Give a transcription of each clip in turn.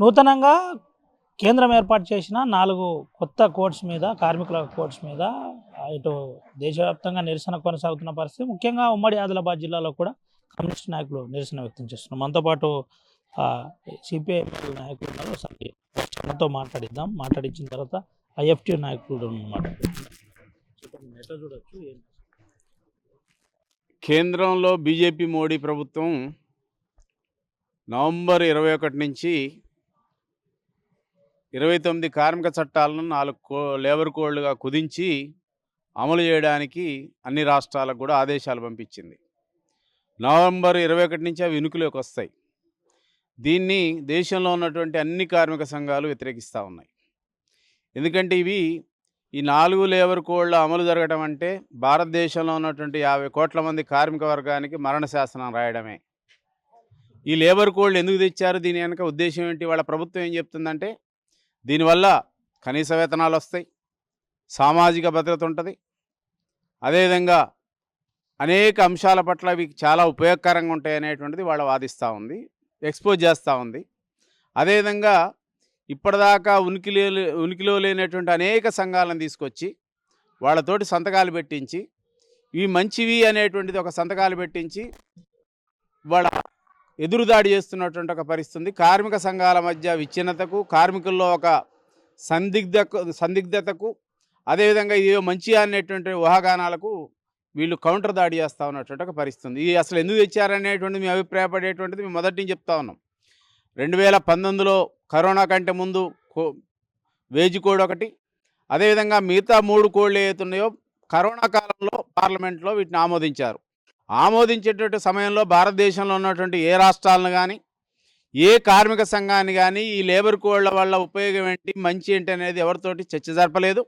నూతనంగా కేంద్రం ఏర్పాటు చేసిన 4 కొత్త కోడ్స్ మీద, కార్మికుల కోడ్స్ మీద ఇటు దేశవ్యాప్తంగా నిరసన కొనసాగుతున్న పరిస్థితి. ముఖ్యంగా ఉమ్మడి ఆదిలాబాద్ జిల్లాలో కూడా కమ్యూనిస్ట్ నాయకులు నిరసన వ్యక్తం చేస్తున్నారు. మనతో పాటు సిపిఐఎంఎల్ నాయకులు ఉన్నారు. ఒకసారి మనతో మాట్లాడిద్దాం. మాట్లాడించిన తర్వాత ఐఎఫ్టీ నాయకులు మాట్లాడుతున్నారు. ఎట్లా చూడొచ్చు? కేంద్రంలో బీజేపీ మోడీ ప్రభుత్వం నవంబర్ 21 నుంచి 29 కార్మిక చట్టాలను 4 లేబర్ కోడ్లుగా కుదించి అమలు చేయడానికి అన్ని రాష్ట్రాలకు కూడా ఆదేశాలు పంపించింది. నవంబర్ 21 నుంచి అవి వినుకులోకి వస్తాయి. దీన్ని దేశంలో ఉన్నటువంటి అన్ని కార్మిక సంఘాలు వ్యతిరేకిస్తూ ఉన్నాయి. ఎందుకంటే ఈ 4 లేబర్ కోడ్ల అమలు జరగడం అంటే భారతదేశంలో ఉన్నటువంటి 50 కోట్ల మంది కార్మిక వర్గానికి మరణ శాసనం రాయడమే. ఈ లేబర్ కోడ్లు ఎందుకు తెచ్చారు? దీని వెనక ఉద్దేశం ఏంటి? వాళ్ళ ప్రభుత్వం ఏం చెప్తుందంటే దీనివల్ల కనీస వేతనాలు వస్తాయి, సామాజిక భద్రత ఉంటుంది, అదేవిధంగా అనేక అంశాల పట్ల ఇవి చాలా ఉపయోగకరంగా ఉంటాయి అనేటువంటిది వాళ్ళ వాదిస్తూ ఉంది, ఎక్స్పోజ్ చేస్తూ ఉంది. అదేవిధంగా ఇప్పటిదాకా ఉనికిలో లేనటువంటి అనేక సంఘాలను తీసుకొచ్చి వాళ్ళతోటి సంతకాలు పెట్టించి ఇవి మంచివి అనేటువంటిది ఒక సంతకాలు పెట్టించి వాళ్ళ ఎదురుదాడి చేస్తున్నటువంటి ఒక పరిస్థితి. కార్మిక సంఘాల మధ్య విచ్ఛిన్నతకు, కార్మికుల్లో ఒక సందిగ్ధతకు, అదేవిధంగా ఇది మంచి అనేటువంటి ఊహాగానాలకు వీళ్ళు కౌంటర్ దాడి చేస్తూ ఉన్నటువంటి ఒక పరిస్థితి. ఇది అసలు ఎందుకు తెచ్చారనేటువంటిది మేము అభిప్రాయపడేటువంటిది మేము మొదటి నుంచి చెప్తా ఉన్నాం. 2019లో కరోనా కంటే ముందు వేజ్ కోడ్ ఒకటి, అదేవిధంగా మిగతా 3 కోడ్లు ఏవైతున్నాయో కరోనా కాలంలో పార్లమెంట్లో వీటిని ఆమోదించారు. ఆమోదించేటువంటి సమయంలో భారతదేశంలో ఉన్నటువంటి ఏ రాష్ట్రాలను కానీ ఏ కార్మిక సంఘాన్ని కానీ ఈ లేబర్ కోడ్ల వల్ల ఉపయోగం ఏంటి, మంచి ఏంటి అనేది ఎవరితోటి చర్చ జరపలేదు.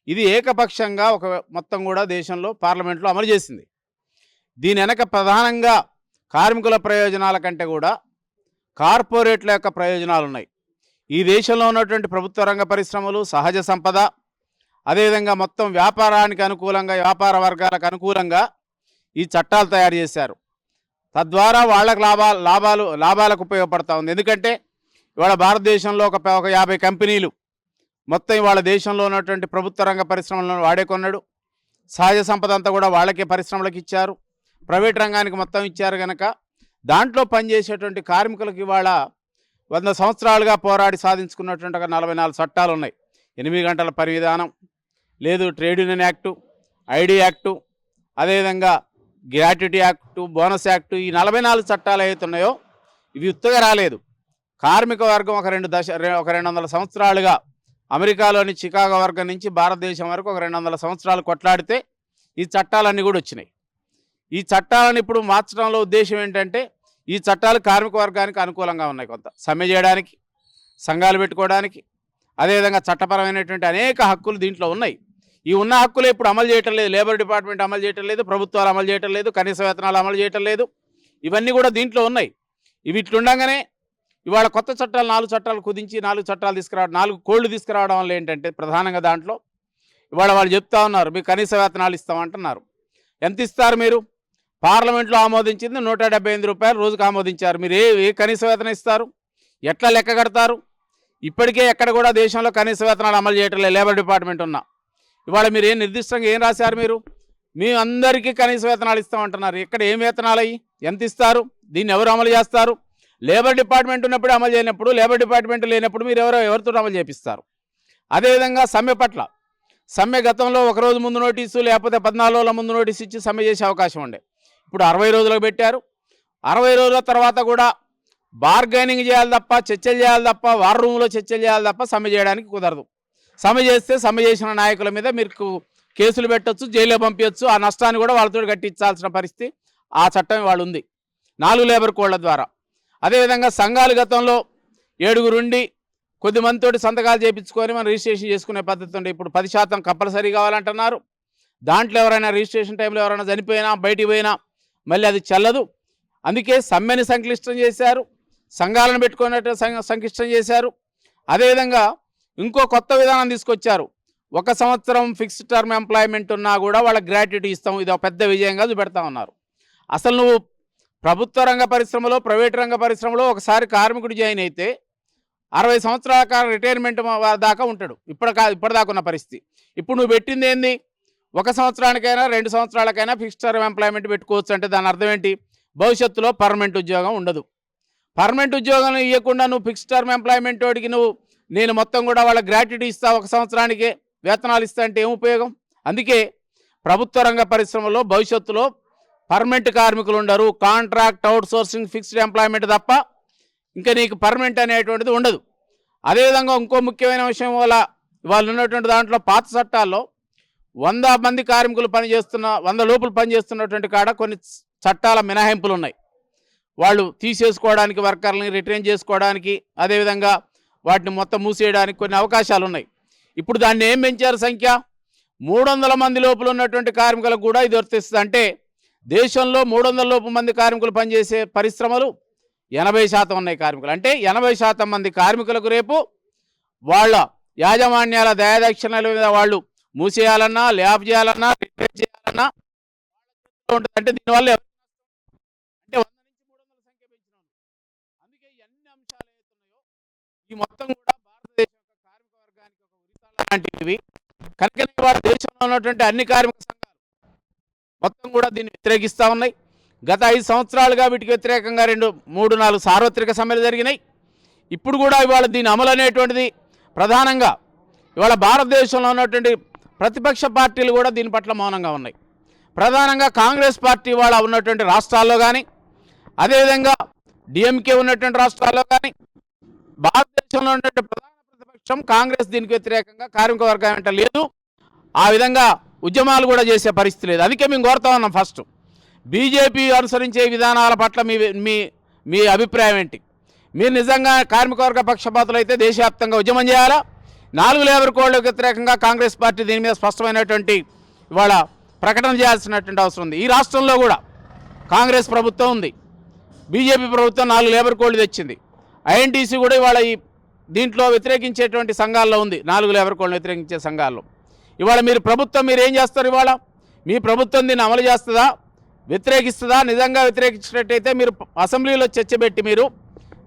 ఇది ఏకపక్షంగా ఒక మొత్తం కూడా దేశంలో పార్లమెంట్లో అమలు చేసింది. దీని వెనక ప్రధానంగా కార్మికుల ప్రయోజనాల కంటే కూడా కార్పొరేట్ల యొక్క ప్రయోజనాలు ఉన్నాయి. ఈ దేశంలో ఉన్నటువంటి ప్రభుత్వ రంగ పరిశ్రమలు, సహజ సంపద, అదేవిధంగా మొత్తం వ్యాపారానికి అనుకూలంగా, వ్యాపార వర్గాలకు అనుకూలంగా ఈ చట్టాలు తయారు చేశారు. తద్వారా వాళ్ళకు లాభాలకు ఉపయోగపడతా ఉంది. ఎందుకంటే ఇవాళ భారతదేశంలో ఒక 50 కంపెనీలు మొత్తం ఇవాళ దేశంలో ఉన్నటువంటి ప్రభుత్వ రంగ పరిశ్రమలను వాడే కొన్నాడు. సహజ సంపద అంతా కూడా వాళ్ళకే పరిశ్రమలకు ఇచ్చారు, ప్రైవేట్ రంగానికి మొత్తం ఇచ్చారు. కనుక దాంట్లో పనిచేసేటువంటి కార్మికులకు ఇవాళ 100 సంవత్సరాలుగా పోరాడి సాధించుకున్నటువంటి ఒక 44 చట్టాలు ఉన్నాయి. 8 గంటల పని విధానం, లేదు trade union act, ID act, అదేవిధంగా గ్రాట్యుటీ యాక్టు, బోనస్ యాక్టు, ఈ 44 చట్టాలు ఏవైతున్నాయో ఇవి ఉత్తగా రాలేదు. కార్మిక వర్గం ఒక 200 సంవత్సరాలుగా అమెరికాలోని చికాగో వర్గం నుంచి భారతదేశం వరకు ఒక 200 సంవత్సరాలు కొట్లాడితే ఈ చట్టాలన్నీ కూడా వచ్చినాయి. ఈ చట్టాలను ఇప్పుడు మార్చడంలో ఉద్దేశం ఏంటంటే ఈ చట్టాలు కార్మిక వర్గానికి అనుకూలంగా ఉన్నాయి. కొంత సమ్మె చేయడానికి, సంఘాలు పెట్టుకోవడానికి, అదేవిధంగా చట్టపరమైనటువంటి అనేక హక్కులు దీంట్లో ఉన్నాయి. ఈ ఉన్న హక్కులు ఇప్పుడు అమలు చేయటం లేదు. లేబర్ డిపార్ట్మెంట్ అమలు చేయటం లేదు, ప్రభుత్వాలు అమలు చేయటం లేదు, కనీస వేతనాలు అమలు చేయటం లేదు. ఇవన్నీ కూడా దీంట్లో ఉన్నాయి. ఇవి ఇట్లుండగానే ఇవాళ కొత్త చట్టాలు 4 చట్టాలు కుదించి 4 చట్టాలు తీసుకురావడం, 4 కోడ్లు తీసుకురావడం వల్ల ఏంటంటే ప్రధానంగా దాంట్లో ఇవాళ వాళ్ళు చెప్తా ఉన్నారు మీకు కనీస వేతనాలు ఇస్తామంటున్నారు. ఎంత ఇస్తారు మీరు? పార్లమెంట్లో ఆమోదించింది 178 రూపాయలు రోజుకు ఆమోదించారు. మీరు ఏ కనీస వేతనం ఇస్తారు? ఎట్లా లెక్క కడతారు? ఇప్పటికే ఎక్కడ కూడా దేశంలో కనీస వేతనాలు అమలు చేయటం లేదు. లేబర్ డిపార్ట్మెంట్ ఉన్నా ఇవాళ మీరు నిర్దిష్టంగా ఏం రాశారు? మీ అందరికీ కనీస వేతనాలు ఇస్తామంటున్నారు. ఇక్కడ ఏం వేతనాలు అయ్యి ఎంత ఇస్తారు? దీన్ని ఎవరు అమలు చేస్తారు? లేబర్ డిపార్ట్మెంట్ ఉన్నప్పుడు అమలు చేయనప్పుడు, లేబర్ డిపార్ట్మెంట్ లేనప్పుడు మీరు ఎవరితో అమలు చేపిస్తారు? అదేవిధంగా సమ్మె పట్ల, సమ్మె గతంలో 1 రోజు ముందు నోటీసు, లేకపోతే 14 రోజుల ముందు నోటీసు ఇచ్చి సమ్మె చేసే అవకాశం ఉండే. ఇప్పుడు 60 రోజులకు పెట్టారు. 60 రోజుల తర్వాత కూడా బార్గెనింగ్ చేయాలి తప్ప, చర్చలు చేయాలి తప్ప, వార్ రూమ్లో చర్చలు చేయాలి తప్ప సమ్మె చేయడానికి కుదరదు. సమ్మె చేస్తే సమ్మె చేసిన నాయకుల మీద మీరు కేసులు పెట్టచ్చు, జైల్లో పంపించచ్చు. ఆ నష్టాన్ని కూడా వాళ్ళతో కట్టించాల్సిన పరిస్థితి ఆ చట్టం వాళ్ళు ఉంది 4 లేబర్ కోడ్ల ద్వారా. అదేవిధంగా సంఘాలు గతంలో 7 ఉండి కొద్దిమందితోటి సంతకాలు చేయించుకొని మనం రిజిస్ట్రేషన్ చేసుకునే పద్ధతి ఉండే. ఇప్పుడు 10% కంపల్సరీ కావాలంటున్నారు. దాంట్లో ఎవరైనా రిజిస్ట్రేషన్ టైంలో ఎవరైనా చనిపోయినా, బయటికి పోయినా మళ్ళీ అది చెల్లదు. అందుకే సమ్మెని సంక్లిష్టం చేశారు, సంఘాలను పెట్టుకున్నట్టు సంక్లిష్టం చేశారు. అదేవిధంగా ఇంకో కొత్త విధానం తీసుకొచ్చారు. 1 సంవత్సరం ఫిక్స్డ్ టర్మ్ ఎంప్లాయ్మెంట్ ఉన్నా కూడా వాళ్ళకి గ్రాట్యుటీ ఇస్తాం. ఇది ఒక పెద్ద విజయంగా చూపెడతా ఉన్నారు. అసలు నువ్వు ప్రభుత్వ రంగ పరిశ్రమలో, ప్రైవేట్ రంగ పరిశ్రమలో ఒకసారి కార్మికుడు జాయిన్ అయితే 60 సంవత్సరాల రిటైర్మెంట్ దాకా ఉంటాడు. ఇప్పటిదాకా ఉన్న పరిస్థితి. ఇప్పుడు నువ్వు పెట్టింది ఏంది? 1 సంవత్సరానికైనా 2 సంవత్సరాలకైనా ఫిక్స్డ్ టర్మ్ ఎంప్లాయ్మెంట్ పెట్టుకోవచ్చు. అంటే దాని అర్థం ఏంటి? భవిష్యత్తులో పర్మనెంట్ ఉద్యోగం ఉండదు. పర్మనెంట్ ఉద్యోగం ఇవ్వకుండా నువ్వు ఫిక్స్డ్ టర్మ్ ఎంప్లాయ్మెంట్ వాడికి నేను మొత్తం కూడా వాళ్ళ గ్రాట్యుటీ ఇస్తా, 1 సంవత్సరానికే వేతనాలు ఇస్తా అంటే ఏం ఉపయోగం? అందుకే ప్రభుత్వ రంగ పరిశ్రమలో భవిష్యత్తులో పర్మనెంట్ కార్మికులు ఉండరు. Contract, out sourcing, fixed employment తప్ప ఇంకా నీకు పర్మనెంట్ అనేటువంటిది ఉండదు. అదేవిధంగా ఇంకో ముఖ్యమైన విషయం వాళ్ళు ఉన్నటువంటి దాంట్లో పాత చట్టాల్లో 100 మంది కార్మికులు 100 లోపులు పనిచేస్తున్నటువంటి కాడ కొన్ని చట్టాల మినహాయింపులు ఉన్నాయి. వాళ్ళు తీసేసుకోవడానికి, వర్కర్లని రిటైన్ చేసుకోవడానికి, అదేవిధంగా వాటిని మొత్తం మూసేయడానికి కొన్ని అవకాశాలు ఉన్నాయి. ఇప్పుడు దాన్ని ఏం పెంచారు? సంఖ్య 300 మంది లోపల ఉన్నటువంటి కార్మికులకు కూడా ఇది వర్తిస్తుంది. అంటే దేశంలో 300 లోపు మంది కార్మికులు పనిచేసే పరిశ్రమలు 80% ఉన్నాయి కార్మికులు. అంటే 80% మంది కార్మికులకు రేపు వాళ్ళ యాజమాన్యాల దయాదక్షిణాల మీద వాళ్ళు మూసేయాలన్నా, ల్యాబ్ చేయాలన్నా, రిపేర్ చేయాలన్నా ఉంటుంది. అంటే దీనివల్ల అంటే 100 నుంచి 300 సంఖ్య పెంచినాం. అందుకే ఈ అన్ని అంశాలు ఏవైతున్నాయో ఈ మొత్తం కూడా భారతదేశం యొక్క కార్మిక వర్గానికి ఒక ఉరితాళ్ళ లాంటివి. కనుక వాళ్ళ దేశంలో ఉన్నటువంటి అన్ని కార్మిక సంఘాలు మొత్తం కూడా దీన్ని వ్యతిరేకిస్తూ ఉన్నాయి. గత 5 సంవత్సరాలుగా వీటికి వ్యతిరేకంగా 3-4 సార్వత్రిక సమ్మెలు జరిగినాయి. ఇప్పుడు కూడా ఇవాళ దీని అమలు అనేటువంటిది ప్రధానంగా ఇవాళ భారతదేశంలో ఉన్నటువంటి ప్రతిపక్ష పార్టీలు కూడా దీని పట్ల మౌనంగా ఉన్నాయి. ప్రధానంగా కాంగ్రెస్ పార్టీ వాళ్ళ ఉన్నటువంటి రాష్ట్రాల్లో కానీ, అదేవిధంగా డిఎంకే ఉన్నటువంటి రాష్ట్రాల్లో కానీ, భారతదేశంలో ఉన్నటువంటి ప్రధాన ప్రతిపక్షం కాంగ్రెస్ దీనికి వ్యతిరేకంగా కార్మిక వర్గం వెంట లేదు. ఆ విధంగా ఉద్యమాలు కూడా చేసే పరిస్థితి లేదు. అందుకే మేము కోరుతా ఉన్నాం, ఫస్ట్ బీజేపీ అనుసరించే విధానాల పట్ల మీ అభిప్రాయం ఏంటి? మీరు నిజంగా కార్మిక వర్గ పక్షపాతులు అయితే దేశవ్యాప్తంగా ఉద్యమం చేయాలా? 4 లేబర్ కోడ్లకు వ్యతిరేకంగా కాంగ్రెస్ పార్టీ దీని మీద స్పష్టమైనటువంటి ఇవాళ ప్రకటన చేయాల్సినటువంటి అవసరం ఉంది. ఈ రాష్ట్రంలో కూడా కాంగ్రెస్ ప్రభుత్వం ఉంది, బీజేపీ ప్రభుత్వం 4 లేబర్ కోడ్లు తెచ్చింది. ఐఎన్టీసీ కూడా ఇవాళ ఈ దీంట్లో వ్యతిరేకించేటువంటి సంఘాల్లో ఉంది, 4 లేబర్ కోడ్లు వ్యతిరేకించే సంఘాల్లో. ఇవాళ మీరు ఏం చేస్తారు? ఇవాళ మీ ప్రభుత్వం దీన్ని అమలు చేస్తుందా, వ్యతిరేకిస్తుందా? నిజంగా వ్యతిరేకించినట్టయితే మీరు అసెంబ్లీలో చర్చ పెట్టి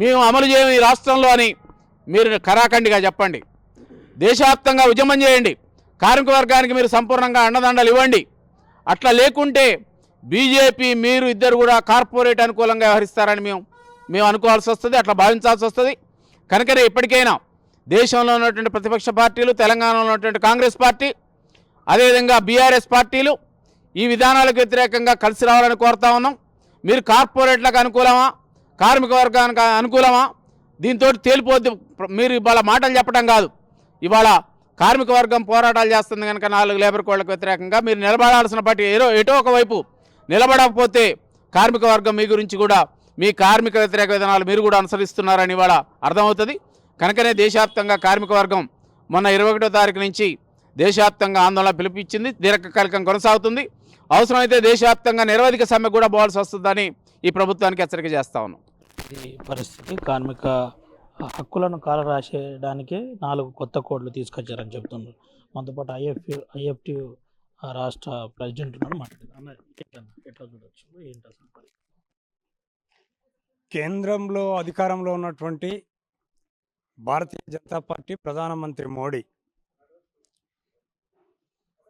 మేము అమలు చేయము ఈ రాష్ట్రంలో అని మీరు ఖరాఖండిగా చెప్పండి. దేశవ్యాప్తంగా ఉద్యమం చేయండి. కార్మిక వర్గానికి మీరు సంపూర్ణంగా అండదండలు ఇవ్వండి. అట్లా లేకుంటే బీజేపీ మీరు ఇద్దరు కూడా కార్పొరేట్ అనుకూలంగా వ్యవహరిస్తారని మేము అనుకోవాల్సి వస్తుంది, అట్లా భావించాల్సి వస్తుంది. కనుకనే ఇప్పటికైనా దేశంలో ఉన్నటువంటి ప్రతిపక్ష పార్టీలు, తెలంగాణలో ఉన్నటువంటి కాంగ్రెస్ పార్టీ, అదేవిధంగా బీఆర్ఎస్ పార్టీలు ఈ విధానాలకు వ్యతిరేకంగా కలిసి రావాలని కోరుతా ఉన్నాం. మీరు కార్పొరేట్లకు అనుకూలమా, కార్మిక వర్గానికి అనుకూలమా? దీంతో తేలిపోద్ది. మీరు ఇవాళ మాటలు చెప్పడం కాదు, ఇవాళ కార్మిక వర్గం పోరాటాలు చేస్తుంది. కనుక 4 లేబర్ కోడ్లకు వ్యతిరేకంగా మీరు నిలబడాల్సిన పార్టీ ఎటో ఒకవైపు నిలబడకపోతే కార్మిక వర్గం మీ గురించి కూడా, మీ కార్మిక వ్యతిరేక విధానాలు మీరు కూడా అనుసరిస్తున్నారని ఇవాళ అర్థమవుతుంది. కనుకనే దేశవ్యాప్తంగా కార్మిక వర్గం మొన్న 21వ తారీఖు నుంచి దేశవ్యాప్తంగా ఆందోళన పిలుపునిచ్చింది. దీర్ఘకాలికం కొనసాగుతుంది. అవసరమైతే దేశవ్యాప్తంగా నిరవధిక సమ్మె కూడా పోవాల్సి వస్తుందని ఈ ప్రభుత్వానికి హెచ్చరిక చేస్తా ఉన్నాం. ఈ పరిస్థితి కార్మిక హక్కులను కాలరాసేయడానికి 4 కొత్త కోడ్లు తీసుకొచ్చారని చెప్తున్నారు. మనతో పాటు ఐఎఫ్టి రాష్ట్ర ప్రెసిడెంట్ ఉన్నారు, మాట్లాడుతున్నారు. ఎట్లా చూడొచ్చు, ఏంటి అసలు పరిస్థితి? కేంద్రంలో అధికారంలో ఉన్నటువంటి భారతీయ జనతా పార్టీ ప్రధానమంత్రి మోడీ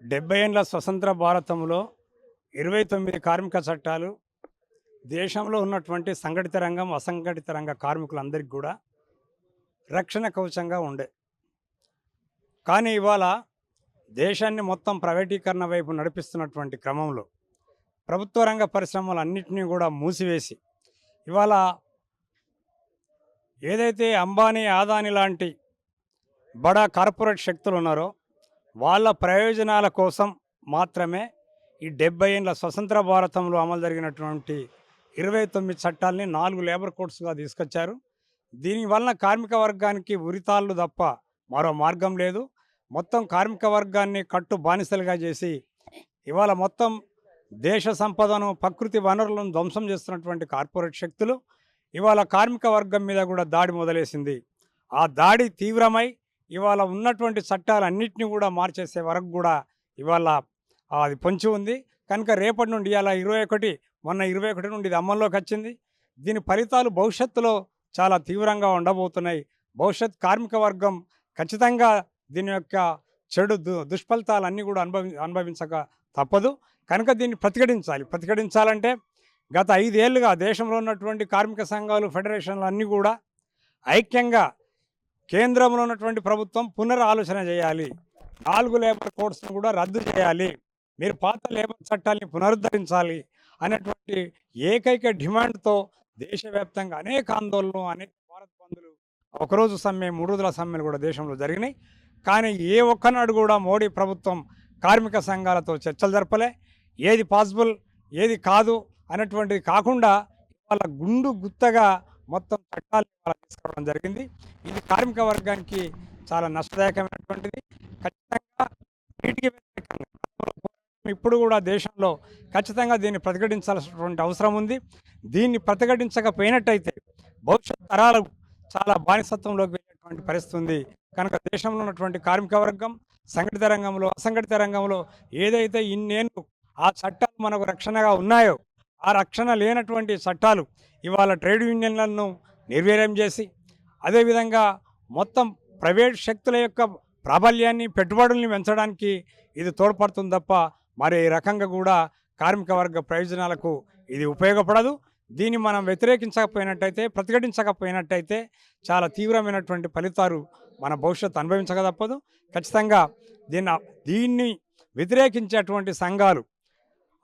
70 ఏళ్ల స్వతంత్ర భారతంలో 29 కార్మిక చట్టాలు దేశంలో ఉన్నటువంటి సంఘటిత రంగం, అసంఘటిత రంగ కార్మికులందరికీ కూడా రక్షణ కవచంగా ఉండే. కానీ ఇవాళ దేశాన్ని మొత్తం ప్రైవేటీకరణ వైపు నడిపిస్తున్నటువంటి క్రమంలో ప్రభుత్వ రంగ పరిశ్రమలన్నింటినీ కూడా మూసివేసి ఇవాళ ఏదైతే అంబానీ, అదానీ లాంటి బడా కార్పొరేట్ శక్తులు ఉన్నారో వాళ్ళ ప్రయోజనాల కోసం మాత్రమే ఈ 70 ఏళ్ల స్వతంత్ర భారతంలో అమలు జరిగినటువంటి 29 చట్టాలని 4 లేబర్ కోడ్స్గా తీసుకొచ్చారు. దీనివల్ల కార్మిక వర్గానికి ఉరితాళ్ళు తప్ప మరో మార్గం లేదు. మొత్తం కార్మిక వర్గాన్ని కట్టు బానిసలుగా చేసి ఇవాళ మొత్తం దేశ సంపదను, ప్రకృతి వనరులను ధ్వంసం చేస్తున్నటువంటి కార్పొరేట్ శక్తులు ఇవాళ కార్మిక వర్గం మీద కూడా దాడి మొదలేసింది. ఆ దాడి తీవ్రమై ఇవాళ ఉన్నటువంటి చట్టాలన్నింటినీ కూడా మార్చేసే వరకు కూడా ఇవాళ అది పొంచి ఉంది. కనుక రేపటి నుండి ఇలా 21 నుండి ఇది అమల్లోకి వచ్చింది. దీని ఫలితాలు భవిష్యత్తులో చాలా తీవ్రంగా ఉండబోతున్నాయి. భవిష్యత్ కార్మిక వర్గం ఖచ్చితంగా దీని యొక్క చెడు దుష్ఫలితాలన్నీ కూడా అనుభవించక తప్పదు. కనుక దీన్ని ప్రతిఘటించాలంటే గత 5 ఏళ్ళుగా దేశంలో ఉన్నటువంటి కార్మిక సంఘాలు, ఫెడరేషన్లు అన్నీ కూడా ఐక్యంగా కేంద్రంలో ఉన్నటువంటి ప్రభుత్వం పునరాలోచన చేయాలి. 4 లేబర్ కోడ్స్ను కూడా రద్దు చేయాలి, మీరు పాత లేబర్ చట్టాలని పునరుద్ధరించాలి అనేటువంటి ఏకైక డిమాండ్తో దేశవ్యాప్తంగా అనేక ఆందోళనలు, అనేక భారత్ బంధులు, ఒకరోజు సమ్మె, 3 రోజుల సమ్మెలు కూడా దేశంలో జరిగినాయి. కానీ ఏ ఒక్కనాడు కూడా మోడీ ప్రభుత్వం కార్మిక సంఘాలతో చర్చలు జరపలే. ఏది పాసిబుల్, ఏది కాదు అనేటువంటిది కాకుండా వాళ్ళ గుత్తగా మొత్తం చట్టాలు తీసుకురావడం జరిగింది. ఇది కార్మిక వర్గానికి చాలా నష్టదాయకమైనటువంటిది. ఖచ్చితంగా వీటికి వ్యతిరేకంగా ఇప్పుడు కూడా దేశంలో ఖచ్చితంగా దీన్ని ప్రతిఘటించాల్సినటువంటి అవసరం ఉంది. దీన్ని ప్రతిఘటించకపోయినట్టయితే భవిష్యత్ తరాలు చాలా బానిసత్వంలోకి వెళ్ళేటువంటి పరిస్థితి ఉంది. కనుక దేశంలో ఉన్నటువంటి కార్మిక వర్గం సంఘటిత రంగంలో, అసంఘటిత రంగంలో ఏదైతే ఇన్నేళ్ళు ఆ చట్టాలు మనకు రక్షణగా ఉన్నాయో, ఆ రక్షణ లేనటువంటి చట్టాలు ఇవాళ ట్రేడ్ యూనియన్లను నిర్వీర్యం చేసి, అదేవిధంగా మొత్తం ప్రైవేట్ శక్తుల యొక్క ప్రాబల్యాన్ని, పెట్టుబడుల్ని పెంచడానికి ఇది తోడ్పడుతుంది తప్ప మరి ఈ రకంగా కూడా కార్మిక వర్గ ప్రయోజనాలకు ఇది ఉపయోగపడదు. దీన్ని మనం వ్యతిరేకించకపోయినట్టయితే, ప్రతిఘటించకపోయినట్టయితే చాలా తీవ్రమైనటువంటి ఫలితాలు మన భవిష్యత్తు అనుభవించక తప్పదు. ఖచ్చితంగా దీన్ని వ్యతిరేకించేటువంటి సంఘాలు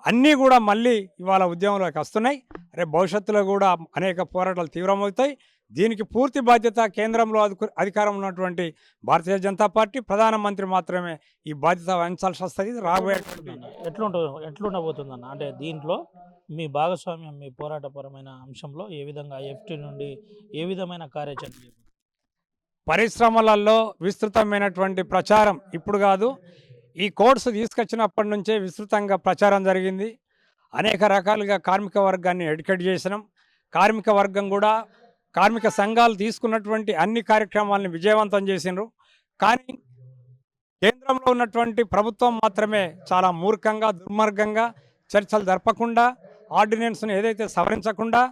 అన్నీ కూడా మళ్ళీ ఇవాళ ఉద్యమంలోకి వస్తున్నాయి. రేపు భవిష్యత్తులో కూడా అనేక పోరాటాలు తీవ్రమవుతాయి. దీనికి పూర్తి బాధ్యత కేంద్రంలో అధికారంలో ఉన్నటువంటి భారతీయ జనతా పార్టీ, ప్రధానమంత్రి మాత్రమే ఈ బాధ్యత వహించాల్సి వస్తుంది. రాబోయేటువంటి ఎట్లుండబోతుందన్న అంటే దీంట్లో మీ భాగస్వామ్యం, మీ పోరాటపరమైన అంశంలో ఏ విధంగా ఎఫ్టీ నుండి ఏ విధమైన కార్యాచరణ? పరిశ్రమలలో విస్తృతమైనటువంటి ప్రచారం ఇప్పుడు కాదు, ఈ కోడ్స్ తీసుకొచ్చినప్పటి నుంచే విస్తృతంగా ప్రచారం జరిగింది. అనేక రకాలుగా కార్మిక వర్గాన్ని ఎడ్యుకేట్ చేసినాం. కార్మిక వర్గం కూడా కార్మిక సంఘాలు తీసుకున్నటువంటి అన్ని కార్యక్రమాలను విజయవంతం చేసినారు. కానీ కేంద్రంలో ఉన్నటువంటి ప్రభుత్వం మాత్రమే చాలా మూర్ఖంగా, దుర్మార్గంగా చర్చలు జరపకుండా, ఆర్డినెన్స్ను ఏదైతే సవరించకుండా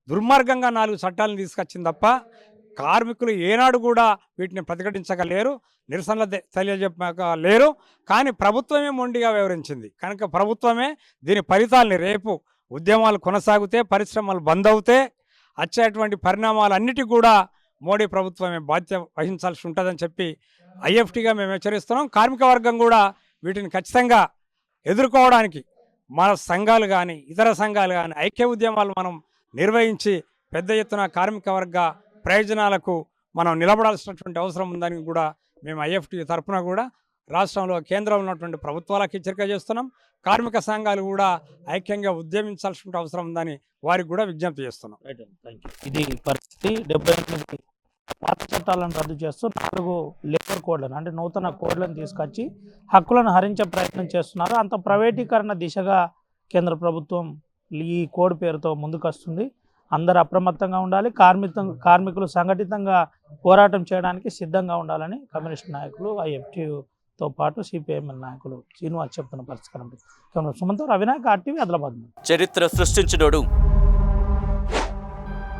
దుర్మార్గంగా 4 చట్టాలను తీసుకొచ్చింది తప్ప కార్మికులు ఏనాడు కూడా వీటిని ప్రతిఘటించగలేరు, నిరసనలు తెలియజెప్పలేరు. కానీ ప్రభుత్వమే మొండిగా వ్యవహరించింది. కనుక ప్రభుత్వమే దీని ఫలితాలని, రేపు ఉద్యమాలు కొనసాగితే, పరిశ్రమలు బంద్ అవుతే వచ్చేటువంటి పరిణామాలన్నిటికీ కూడా మోడీ ప్రభుత్వమే బాధ్యత వహించాల్సి ఉంటుందని చెప్పి ఐఎఫ్టీగా మేము హెచ్చరిస్తున్నాం. కార్మిక వర్గం కూడా వీటిని ఖచ్చితంగా ఎదుర్కోవడానికి మన సంఘాలు కానీ, ఇతర సంఘాలు కానీ ఐక్య ఉద్యమాలు మనం నిర్వహించి పెద్ద ఎత్తున కార్మిక వర్గ ప్రయోజనాలకు మనం నిలబడాల్సినటువంటి అవసరం ఉందని కూడా మేము ఐఎఫ్టీ తరఫున కూడా రాష్ట్రంలో, కేంద్రంలో ఉన్నటువంటి ప్రభుత్వాలకు హెచ్చరిక చేస్తున్నాం. కార్మిక సంఘాలు కూడా ఐక్యంగా ఉద్యమించాల్సిన అవసరం ఉందని వారికి కూడా విజ్ఞప్తి చేస్తున్నాం. ఇది పరిస్థితి. 78 పాత చట్టాలను రద్దు చేస్తూ 4 లేబర్ కోడ్లను, అంటే నూతన కోడ్లను తీసుకొచ్చి హక్కులను హరించే ప్రయత్నం చేస్తున్నారు. అంత ప్రైవేటీకరణ దిశగా కేంద్ర ప్రభుత్వం ఈ కోడ్ పేరుతో ముందుకొస్తుంది. అందరూ అప్రమత్తంగా ఉండాలి. కార్మికులు సంఘటితంగా పోరాటం చేయడానికి సిద్ధంగా ఉండాలని కమ్యూనిస్ట్ నాయకులు, ఐఎఫ్టీతో పాటు సిపిఐఎంఎల్ నాయకులు శ్రీనివాస్ చెప్తున్న పరిస్థితి. సుమంతో రవినాయక్, ఆర్టీవీ, ఆదిలాబాద్. చరిత్ర సృష్టించినోడు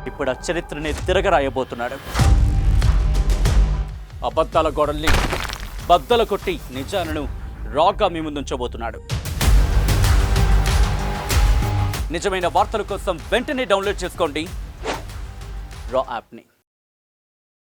ఇప్పుడు ఆ చరిత్రని తిరగరాయబోతున్నాడు. అబద్ధాల గోడల్ని బద్దలు కొట్టి నిజాలను రాగా మీ ముందుంచబోతున్నాడు. నిజమైన వార్తల కోసం వెంటనే డౌన్లోడ్ చేసుకోండి రా యాప్ని.